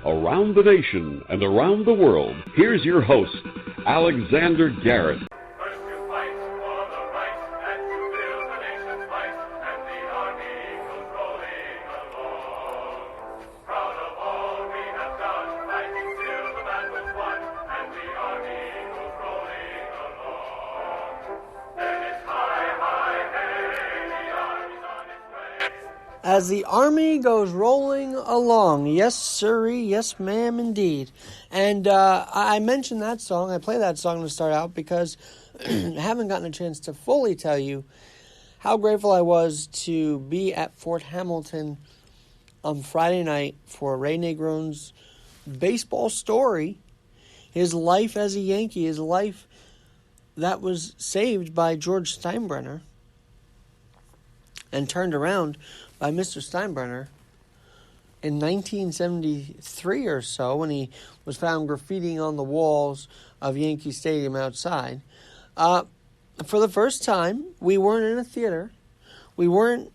around the nation and around the world. Here's your host, Alexander Garrett. First to fight for the right and to build the nation's might, and the army goes rolling along. Proud of all we have done, fighting till the battle's won, and the army goes rolling along. Then it's high, high, hey, the army's on its way. As the army goes rolling along. Yes, sirree. Yes, ma'am, indeed. And I mentioned that song. I play that song to start out because I haven't gotten a chance to fully tell you how grateful I was to be at Fort Hamilton on Friday night for Ray Negron's baseball story. His life as a Yankee, his life that was saved by George Steinbrenner and turned around by Mr. Steinbrenner in 1973 or so when he was found graffitiing on the walls of Yankee Stadium outside. For the first time, we weren't in a theater. We weren't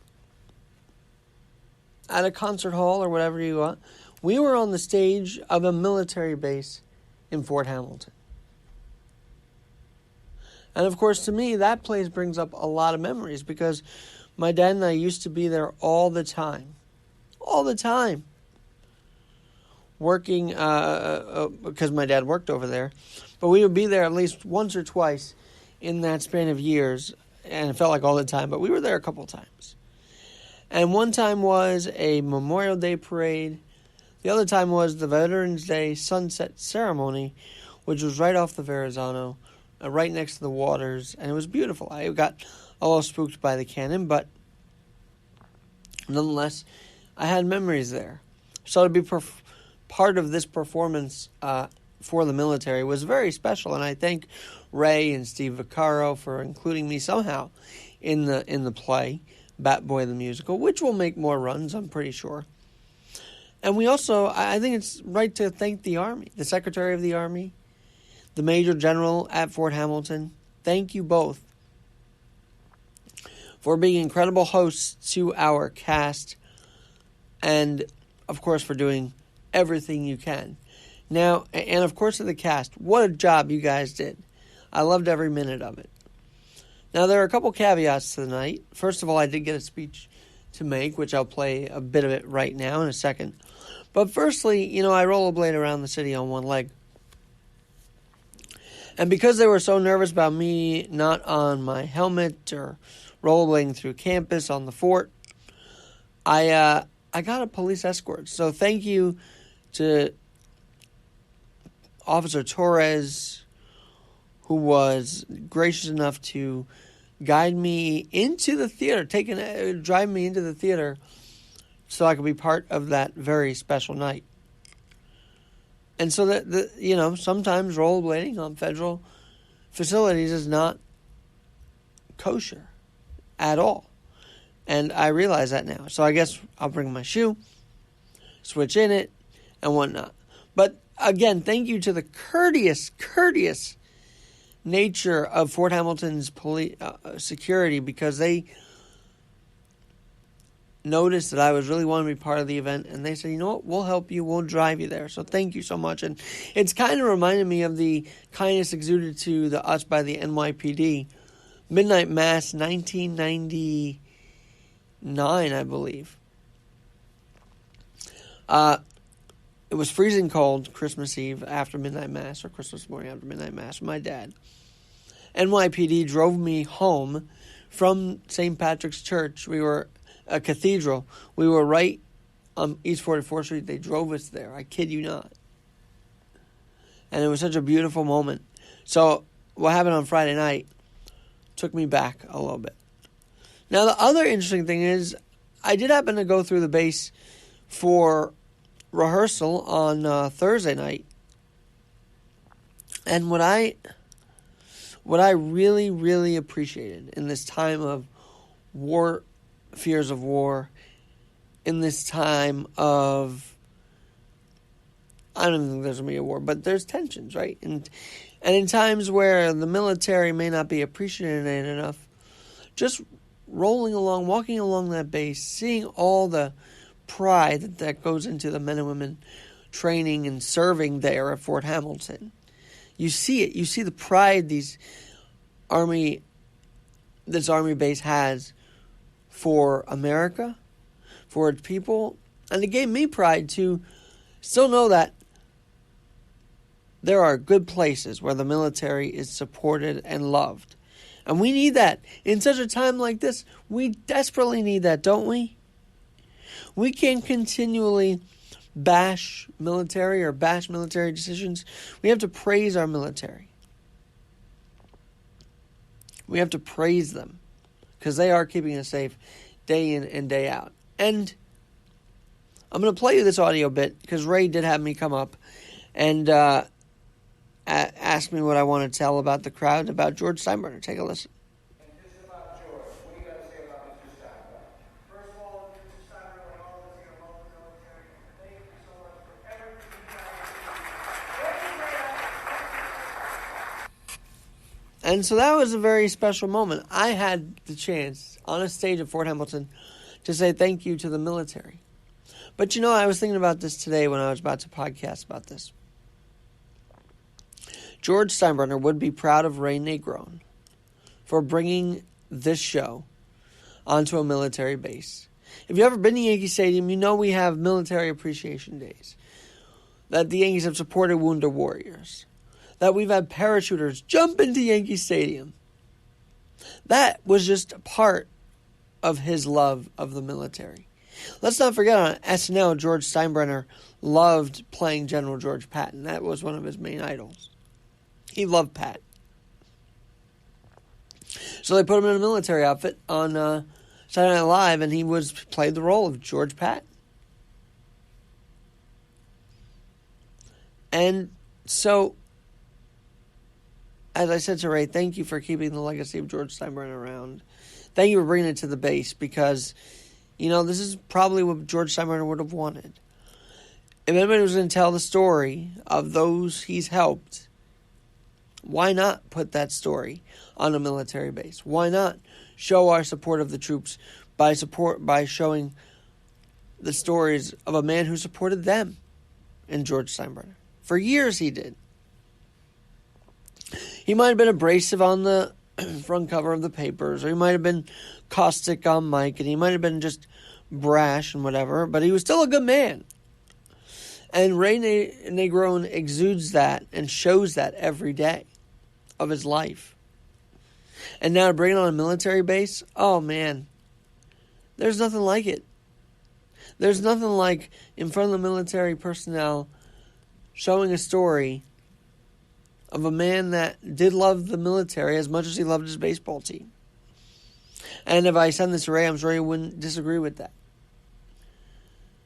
at a concert hall or whatever you want. We were on the stage of a military base in Fort Hamilton. And of course, to me, that place brings up a lot of memories because my dad and I used to be there all the time. All the time. Working, because my dad worked over there. But we would be there at least once or twice in that span of years. And it felt like all the time, but we were there a couple times. And one time was a Memorial Day parade. The other time was the Veterans Day sunset ceremony, which was right off the Verrazano, right next to the waters. And it was beautiful. I got a little spooked by the cannon, but nonetheless, I had memories there. So to be part of this performance for the military was very special, and I thank Ray and Steve Vaccaro for including me somehow in the play, BatBoy the musical, which will make more runs, I'm pretty sure. And we also, I think it's right to thank the Army, the Secretary of the Army, the Major General at Fort Hamilton. Thank you both for being incredible hosts to our cast, and, of course, for doing everything you can. Now, and of course, to the cast, what a job you guys did. I loved every minute of it. Now, there are a couple caveats to the night. First of all, I did get a speech to make, which I'll play a bit of it right now in a second. But firstly, I rollerblade around the city on one leg. And because they were so nervous about me not on my helmet or rollerblading through campus on the fort, I got a police escort. So thank you to Officer Torres, who was gracious enough to guide me into the theater, drive me into the theater so I could be part of that very special night. And so that sometimes rollerblading on federal facilities is not kosher at all. And I realize that now. So I guess I'll bring my shoe, switch in it, and whatnot. But again, thank you to the courteous nature of Fort Hamilton's police security, because they noticed that I was really wanting to be part of the event, and they said, you know what, we'll help you, we'll drive you there. So thank you so much. And it's kind of reminded me of the kindness exuded to us by the NYPD. Midnight Mass, 1999, I believe. It was freezing cold Christmas Eve after Midnight Mass, or Christmas morning after Midnight Mass with my dad. NYPD drove me home from St. Patrick's Church. We were a cathedral. We were right on East 44th Street. They drove us there. I kid you not. And it was such a beautiful moment. So what happened on Friday night took me back a little bit. Now, the other interesting thing is I did happen to go through the base for rehearsal on Thursday night. And what I really, really appreciated in this time of war, fears of war, in this time of, I don't even think there's going to be a war, but there's tensions, right? And in times where the military may not be appreciated enough, just rolling along, walking along that base, seeing all the pride that goes into the men and women training and serving there at Fort Hamilton. You see it. You see the pride this Army base has for America, for its people. And it gave me pride to still know that there are good places where the military is supported and loved. And we need that. In such a time like this, we desperately need that, don't we? We can't continually bash military or bash military decisions. We have to praise our military. We have to praise them because they are keeping us safe day in and day out. And I'm going to play you this audio bit because Ray did have me come up and ask me what I want to tell about the crowd, about George Steinbrenner. Take a listen. This is about George. What do you got to say about Mr. Steinbrenner? First of all, Mr. Steinbrenner, like all of us here, love the military. Thank you so much for everything you've done. And so that was a very special moment. I had the chance on a stage at Fort Hamilton to say thank you to the military. But I was thinking about this today when I was about to podcast about this. George Steinbrenner would be proud of Ray Negron for bringing this show onto a military base. If you've ever been to Yankee Stadium, you know we have military appreciation days. That the Yankees have supported wounded warriors. That we've had parachuters jump into Yankee Stadium. That was just a part of his love of the military. Let's not forget on SNL, George Steinbrenner loved playing General George Patton. That was one of his main idols. He loved Pat. So they put him in a military outfit on Saturday Night Live, and he played the role of George Patton. And so, as I said to Ray, thank you for keeping the legacy of George Steinbrenner around. Thank you for bringing it to the base because, this is probably what George Steinbrenner would have wanted. If anybody was going to tell the story of those he's helped, why not put that story on a military base? Why not show our support of the troops by showing the stories of a man who supported them in George Steinbrenner? For years he did. He might have been abrasive on the front cover of the papers, or he might have been caustic on mic, and he might have been just brash and whatever, but he was still a good man. And Ray Negron exudes that and shows that every day of his life. And now to bring it on a military base, oh man, there's nothing like it. There's nothing like in front of the military personnel showing a story of a man that did love the military as much as he loved his baseball team. And if I send this to Ray, I'm sure he wouldn't disagree with that.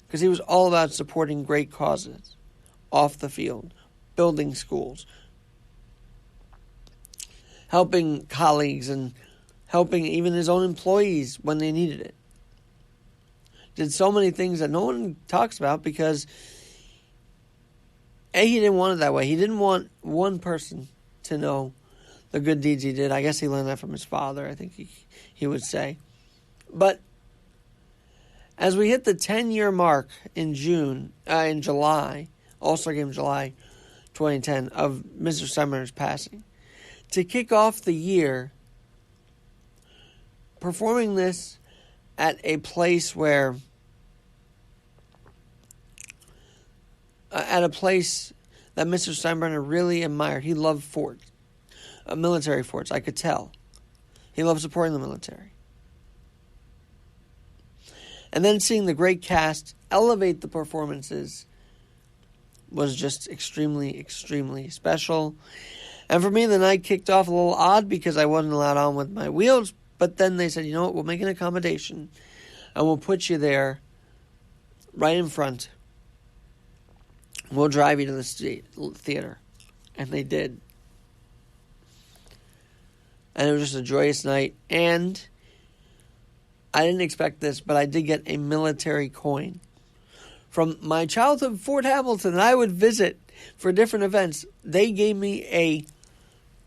Because he was all about supporting great causes off the field, building schools, helping colleagues, and helping even his own employees when they needed it. Did so many things that no one talks about because he didn't want it that way. He didn't want one person to know the good deeds he did. I guess he learned that from his father, I think he would say. But as we hit the 10-year mark in July, All-Star Game July 2010, of Mr. Steinbrenner's passing, to kick off the year, performing this at a place where at a place that Mr. Steinbrenner really admired. He loved forts, military forts, I could tell. He loved supporting the military. And then seeing the great cast elevate the performances was just extremely, extremely special. And for me, the night kicked off a little odd because I wasn't allowed on with my wheels. But then they said, you know what, we'll make an accommodation and we'll put you there right in front. We'll drive you to the theater. And they did. And it was just a joyous night. And I didn't expect this, but I did get a military coin from my childhood Fort Hamilton that I would visit for different events. They gave me a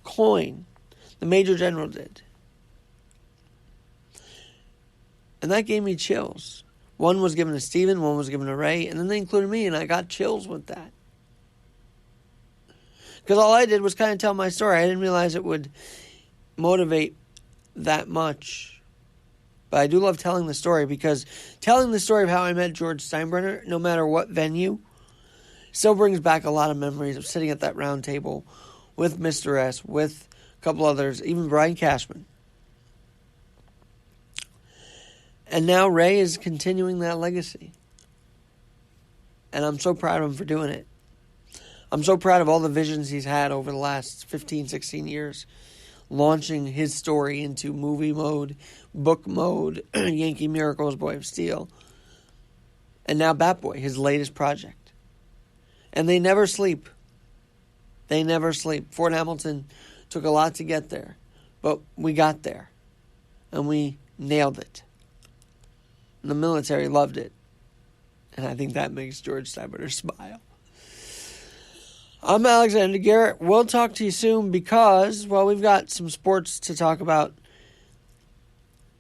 coin. The Major General did. And that gave me chills. One was given to Steven, one was given to Ray, and then they included me, and I got chills with that. Because all I did was kind of tell my story. I didn't realize it would motivate that much. But I do love telling the story, because telling the story of how I met George Steinbrenner, no matter what venue, still brings back a lot of memories of sitting at that round table with Mr. S, with a couple others, even Brian Cashman. And now Ray is continuing that legacy. And I'm so proud of him for doing it. I'm so proud of all the visions he's had over the last 15, 16 years. Launching his story into movie mode, book mode, Yankee Miracles, Boy of Steel. And now BatBoy, his latest project. And they never sleep. They never sleep. Fort Hamilton took a lot to get there. But we got there. And we nailed it. And the military loved it. And I think that makes George Steinbrenner smile. I'm Alexander Garrett. We'll talk to you soon because, well, we've got some sports to talk about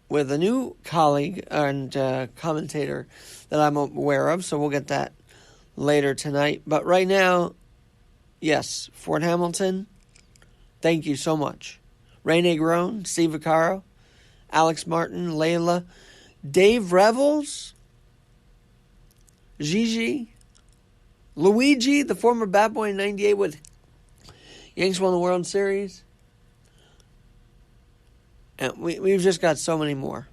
with a new colleague and commentator that I'm aware of, so we'll get that later tonight. But right now, yes, Fort Hamilton, thank you so much. Ray Negron, Steve Vaccaro, Alex Martin, Layla, Dave Revels, Gigi, Luigi, the former BatBoy in 98 with Yanks won the World Series. And we've just got so many more.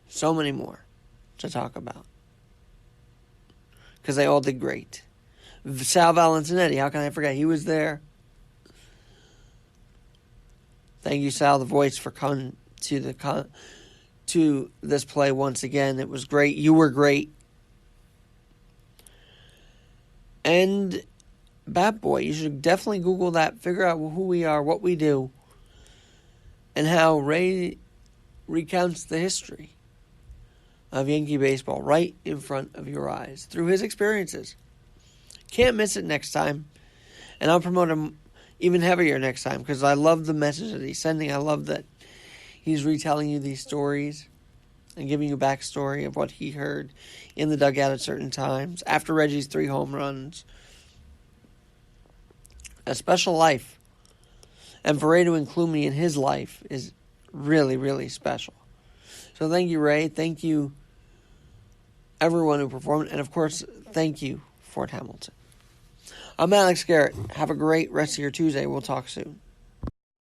So many more to talk about. Because they all did great. Sal Valentinetti, how can I forget? He was there. Thank you, Sal, the voice, for coming to this play once again. It was great. You were great. And BatBoy, you should definitely Google that, figure out who we are, what we do, and how Ray recounts the history of Yankee baseball right in front of your eyes through his experiences. Can't miss it next time. And I'll promote him even heavier next time because I love the message that he's sending. I love that he's retelling you these stories and giving you backstory of what he heard in the dugout at certain times. After Reggie's 3 home runs. A special life. And for Ray to include me in his life is really, really special. So thank you, Ray. Thank you, everyone who performed. And, of course, thank you, Fort Hamilton. I'm Alex Garrett. Have a great rest of your Tuesday. We'll talk soon.